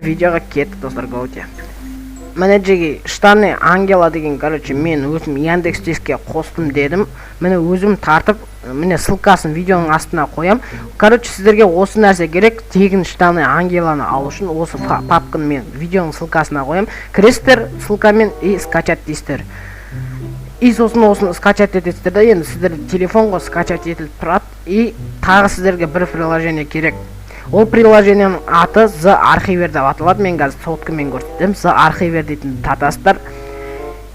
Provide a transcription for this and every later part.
видеоға кеттік достар, гоуте. Міне жеге штаны ангела деген, короче, мен өзім Яндекс дискке қостым дедім. Міне өзім тартып, міне ссылкасын видеоның астына қоям. Короче, сіздерге осы нәрсе керек. Тегін штаны ангеланы алу үшін осы папканы мен видеоның ссылкасына қоям. Кіресіздер ссылкамен и скачать дейсіздер. И сосын осыны скачать етесіздер да, енді сіздер телефонға скачать етіліп тұрады. И тағы сіздерге бір приложение керек. Ол приложенияның аты The Archiver деп аталады. Мен қазір соткамен көрсетем. The Archiver дейтін татастар.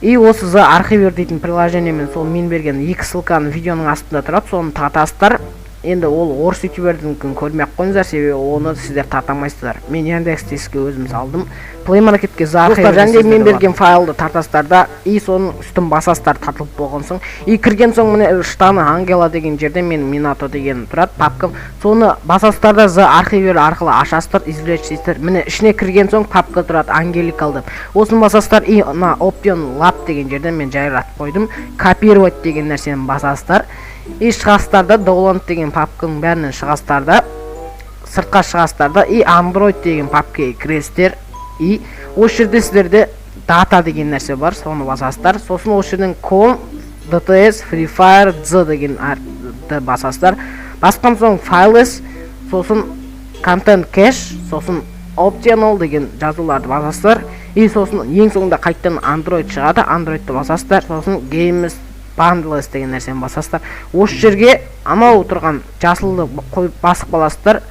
И осы The Archiver дейтін приложениемен сол мен берген екі ссылканы видеоның астында тұрады. Соны татастар. Енді ол орыс ютубердікін көрмей-ақ қойыңыздар, себебі оны сіздер татамайсыздар. Мен Яндекс дискке өзім салдым. Play Marketке The Archiver және мен берген файлды тартастарда, и соның үстін басастар тартылып болған соң, и кірген соң міне штаны ангела деген жерде мен Minato деген тұрады папкам. Соны басастарда The Archiver арқылы ашасыздар, извлечсіздер. Міне ішіне кірген соң папка тұрады Angelical деп. Осыны басастар, и на Option Lab деген жерден мен жайратып қойдым. Копировать деген нәрсені басастар. И шығастарда Download деген папканың бәрінен шығастарда, сыртқа шығастарда, и Android деген папкаға кіресіздер. И осы жерде сіздерде дата деген нәрсе бар, соны басасыздар. Сосын осы жерден com, dts, free fire, z деген басасыздар. Басқан соң files, сосын content cache, сосын optional деген жазуларды басасыздар. И сосын ең соңында қайттан Android шығады, Androidты басасыздар. Сосын games bundles деген нәрсені басасыздар. Осы жерге анау отырған жасылды қойып басып қаласыздар.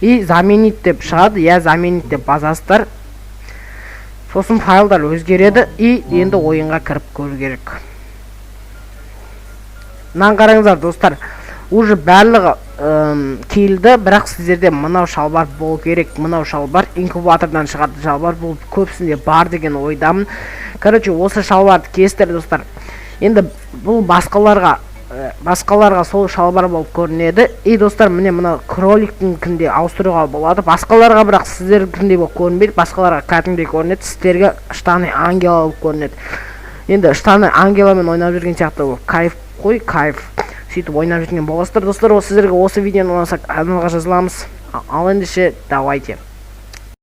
И заменить деп шығады, я заменить деп басасыздар. Сосын файлдар өзгереді, и енді ойынға кіріп көру керек. Мынаны қараңыздар достар, уже барлығы келді, бірақ сіздерде мынау шалбар болу керек. Мынау шалбар инкубатордан шығады шалбар, бұл көпсінде бар деген ойдамын. Короче, осы шалбарды кестер достар. Енді бұл басқаларға сол шалбар болып көрінеді. И достар, міне мына кроликтің кінде ауыстыруға болады. Басқаларға бірақ сіздер кінде болып көрінбейді, басқаларға кәдімгідей көрінеді, сіздерге штаны ангела болып көрінеді. Енді штаны ангеламен ойнап жүрген сияқты ол кайф қой, кайф. Сөйтіп ойнап жүрген боласыздар достар. Сіздерге осы видеоны ұнаса каналға жазыламыз. Ал ендеше давайте.